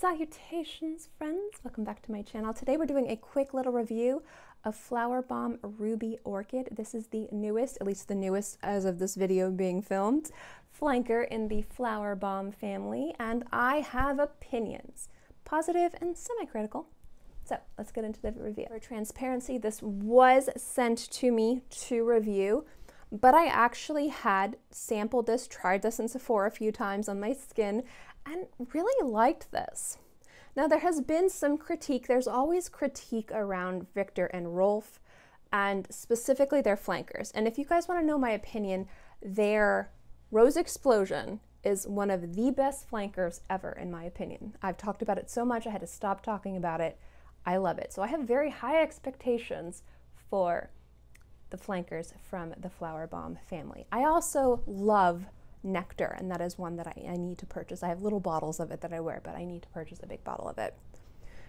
Salutations, friends! Welcome back to my channel. Today we're doing a quick little review of Flowerbomb Ruby Orchid. This is the newest, at least the newest as of this video being filmed, flanker in the Flowerbomb family, and I have opinions, positive and semi-critical. So let's get into the review. For transparency, this was sent to me to review, but I actually had sampled this, tried this in Sephora a few times on my skin, and really liked this. Now there has been some critique. There's always critique around Viktor and Rolf, and specifically their flankers. And if you guys want to know my opinion, their Rose Explosion is one of the best flankers ever, in my opinion. I've talked about it so much I had to stop talking about it. I love it. So I have very high expectations for the flankers from the Flowerbomb family. I also love Nectar, and that is one that I need to purchase. I have little bottles of it that I wear, but I need to purchase a big bottle of it.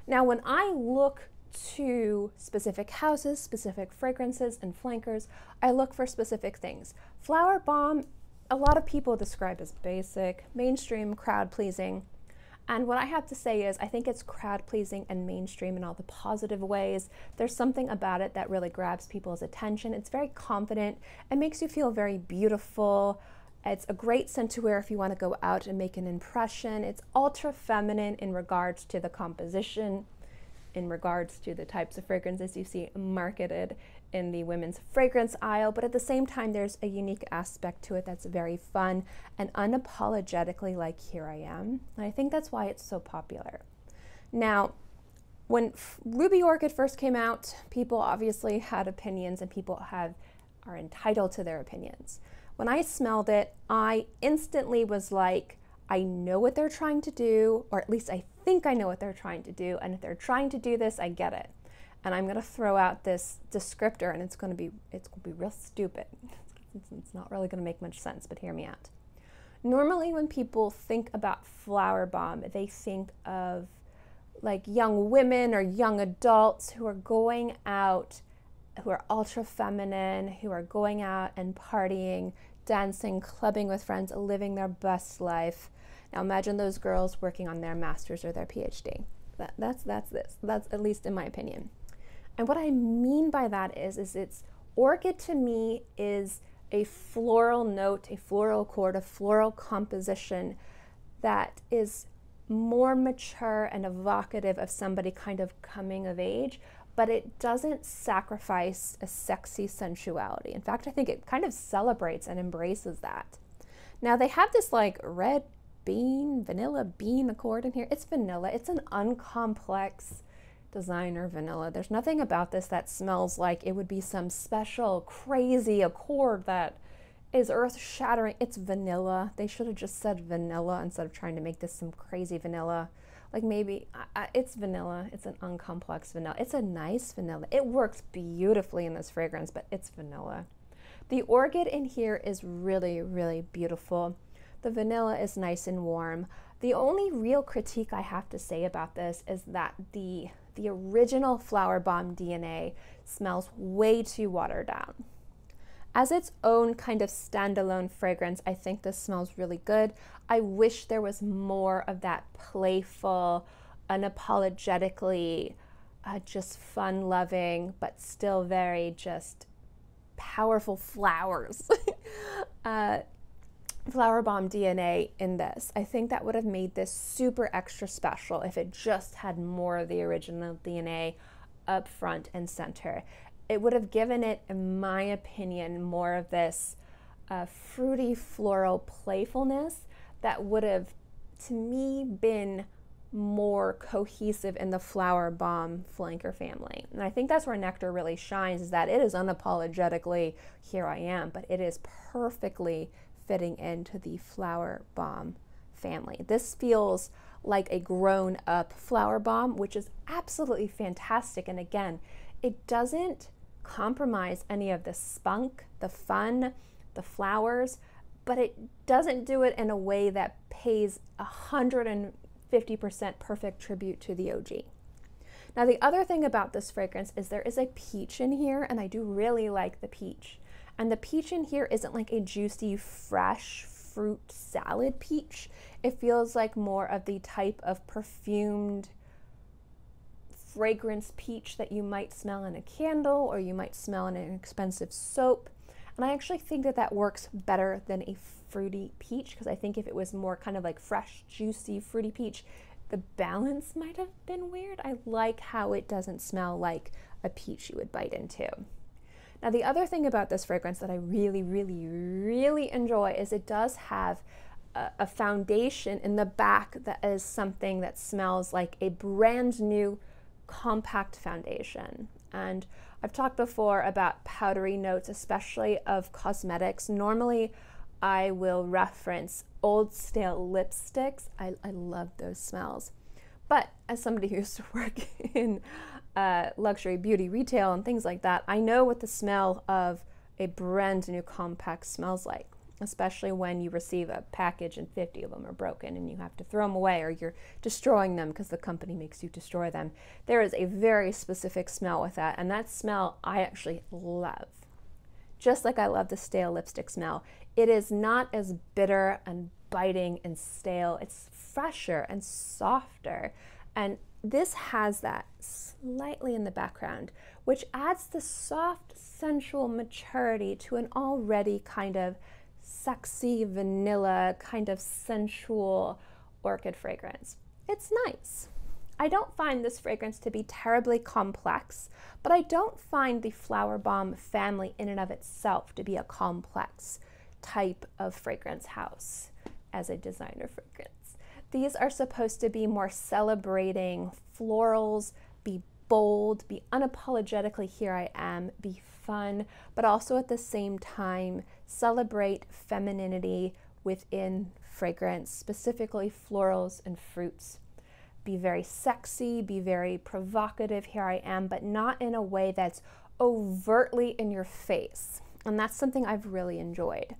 Now, when I look to specific houses, specific fragrances, and flankers, I look for specific things. Flowerbomb, a lot of people describe as basic, mainstream, crowd-pleasing. And what I have to say is I think it's crowd-pleasing and mainstream in all the positive ways. There's something about it that really grabs people's attention. It's very confident. It makes you feel very beautiful. It's a great scent to wear if you want to go out and make an impression. It's ultra feminine in regards to the composition, in regards to the types of fragrances you see marketed in the women's fragrance aisle, but at the same time there's a unique aspect to it that's very fun and unapologetically like, here I am. And I think that's why it's so popular. Now, when Ruby Orchid first came out, people obviously had opinions, and people are entitled to their opinions. When I smelled it, I instantly was like, I know what they're trying to do, or at least I think I know what they're trying to do, and if they're trying to do this, I get it. And I'm gonna throw out this descriptor, and it's gonna be real stupid. It's not really gonna make much sense, but hear me out. Normally when people think about Flowerbomb, they think of like young women or young adults who are going out, who are ultra feminine, who are going out and partying, dancing, clubbing with friends, living their best life. Now imagine those girls working on their master's or their PhD. That's at least in my opinion. And what I mean by that is it's orchid to me is a floral note, a floral chord, a floral composition that is more mature and evocative of somebody kind of coming of age, but it doesn't sacrifice a sexy sensuality. In fact, I think it kind of celebrates and embraces that. Now they have this like red bean, vanilla bean accord in here. It's vanilla. It's an uncomplex designer vanilla. There's nothing about this that smells like it would be some special crazy accord that is earth-shattering. It's vanilla. They should have just said vanilla instead of trying to make this some crazy vanilla. Like maybe, it's vanilla. It's an uncomplex vanilla. It's a nice vanilla. It works beautifully in this fragrance, but it's vanilla. The orchid in here is really, really beautiful. The vanilla is nice and warm. The only real critique I have to say about this is that the original Flowerbomb DNA smells way too watered down. As its own kind of standalone fragrance, I think this smells really good. I wish there was more of that playful, unapologetically, just fun-loving, but still very just powerful flowers. Flowerbomb DNA in this. I think that would have made this super extra special if it just had more of the original DNA up front and center. It would have given it, in my opinion, more of this fruity floral playfulness that would have, to me, been more cohesive in the Flowerbomb flanker family. And I think that's where Nectar really shines, is that it is unapologetically, here I am, but it is perfectly fitting into the Flowerbomb family. This feels like a grown-up Flowerbomb, which is absolutely fantastic. And again, it doesn't compromise any of the spunk, the fun, the flowers, but it doesn't do it in a way that pays 150% perfect tribute to the OG. Now the other thing about this fragrance is there is a peach in here, and I do really like the peach. And the peach in here isn't like a juicy, fresh, fruit salad peach. It feels like more of the type of perfumed fragrance peach that you might smell in a candle or you might smell in an expensive soap. And I actually think that that works better than a fruity peach, because I think if it was more kind of like fresh, juicy, fruity peach, the balance might have been weird. I like how it doesn't smell like a peach you would bite into. Now, the other thing about this fragrance that I really, really, really enjoy is it does have a foundation in the back that is something that smells like a brand new compact foundation. And I've talked before about powdery notes, especially of cosmetics. Normally, I will reference old stale lipsticks. I love those smells. But as somebody who used to work in luxury beauty retail and things like that, I know what the smell of a brand new compact smells like, especially when you receive a package and 50 of them are broken and you have to throw them away, or you're destroying them because the company makes you destroy them. There is a very specific smell with that, and that smell I actually love. Just like I love the stale lipstick smell. It is not as bitter and biting and stale. It's fresher and softer. And this has that slightly in the background, which adds the soft, sensual maturity to an already kind of sexy, vanilla, kind of sensual orchid fragrance. It's nice. I don't find this fragrance to be terribly complex, but I don't find the Flowerbomb family in and of itself to be a complex type of fragrance house as a designer fragrance. These are supposed to be more celebrating florals, be bold, be unapologetically here I am, be fun, but also at the same time celebrate femininity within fragrance, specifically florals and fruits. Be very sexy, be very provocative, here I am, but not in a way that's overtly in your face. And that's something I've really enjoyed.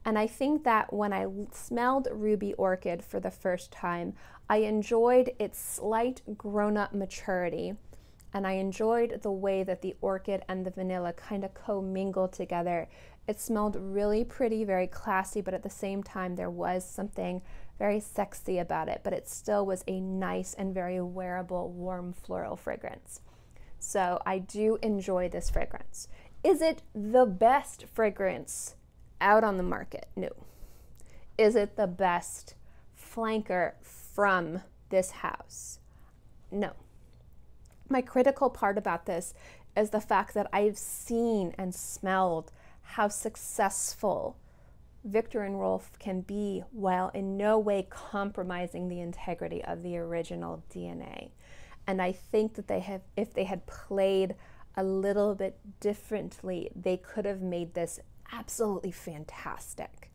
And I think that when I smelled Ruby Orchid for the first time, I enjoyed its slight grown-up maturity, and I enjoyed the way that the orchid and the vanilla kind of co-mingle together. It smelled really pretty, very classy, but at the same time there was something very sexy about it, but it still was a nice and very wearable, warm floral fragrance. So I do enjoy this fragrance. Is it the best fragrance out on the market? No. Is it the best flanker from this house? No. My critical part about this is the fact that I've seen and smelled how successful Viktor and Rolf can be while in no way compromising the integrity of the original DNA. And I think that if they had played a little bit differently, they could have made this absolutely fantastic.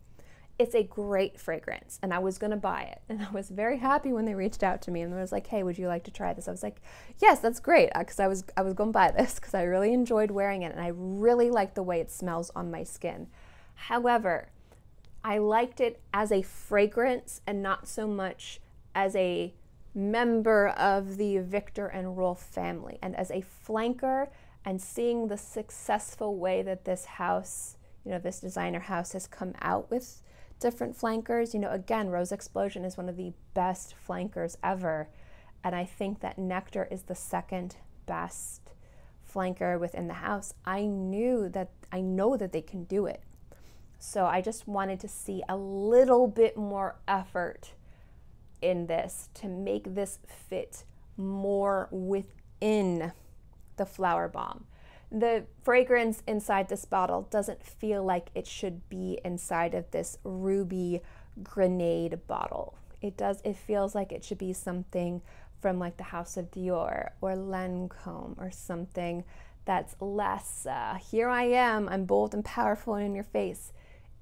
It's a great fragrance, and I was gonna buy it, and I was very happy when they reached out to me and was like, hey, would you like to try this? I was like, yes, that's great, because I was gonna buy this because I really enjoyed wearing it and I really like the way it smells on my skin. However, I liked it as a fragrance and not so much as a member of the Viktor and Rolf family, and as a flanker, and seeing the successful way that this house, this designer house has come out with different flankers. Again, Rose Explosion is one of the best flankers ever, and I think that Nectar is the second best flanker within the house. I know that they can do it. So I just wanted to see a little bit more effort in this to make this fit more within the Flowerbomb. The fragrance inside this bottle doesn't feel like it should be inside of this ruby grenade bottle. It feels like it should be something from like the House of Dior or Lancome or something that's less, here I am, I'm bold and powerful and in your face.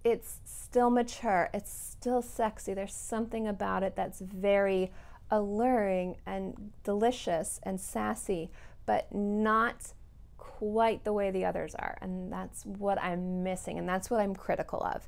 It's still mature, it's still sexy. There's something about it that's very alluring and delicious and sassy, but not quite the way the others are, and that's what I'm missing, and that's what I'm critical of.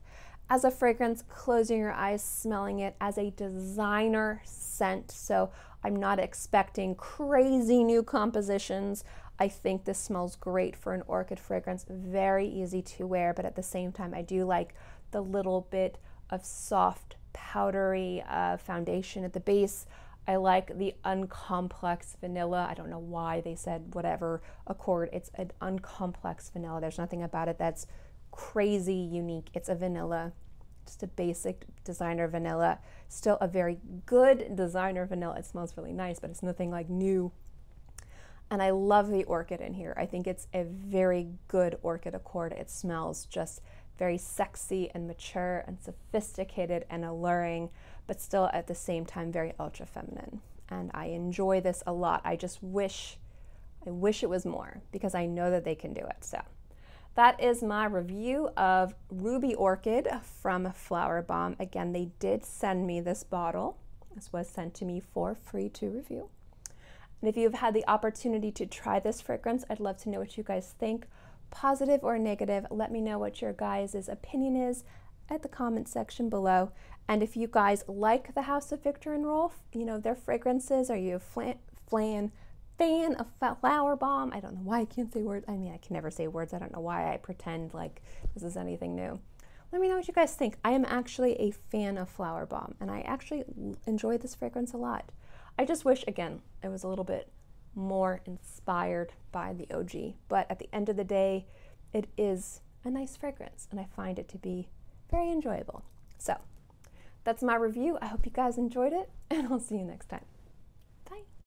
As a fragrance, closing your eyes, smelling it as a designer scent, so I'm not expecting crazy new compositions. I think this smells great for an orchid fragrance, very easy to wear, but at the same time I do like the little bit of soft, powdery foundation at the base. I like the uncomplex vanilla. I don't know why they said whatever accord. It's an uncomplex vanilla. There's nothing about it that's crazy unique. It's a vanilla, just a basic designer vanilla. Still a very good designer vanilla. It smells really nice, but it's nothing like new. And I love the orchid in here. I think it's a very good orchid accord. It smells just very sexy and mature and sophisticated and alluring, but still at the same time very ultra feminine. And I enjoy this a lot. I wish it was more, because I know that they can do it. So that is my review of Ruby Orchid from Flowerbomb. Again, they did send me this bottle. This was sent to me for free to review. And if you've had the opportunity to try this fragrance, I'd love to know what you guys think. Positive or negative, let me know what your guys' opinion is at the comment section below. And if you guys like the House of Viktor and Rolf, you know, their fragrances, are you a fan of Flowerbomb? I don't know why I can't say words. I mean, I can never say words. I don't know why I pretend like this is anything new. Let me know what you guys think. I am actually a fan of Flowerbomb, and I actually enjoy this fragrance a lot. I just wish, again, it was a little bit more inspired by the OG, but at the end of the day, it is a nice fragrance, and I find it to be very enjoyable. So that's my review. I hope you guys enjoyed it, and I'll see you next time.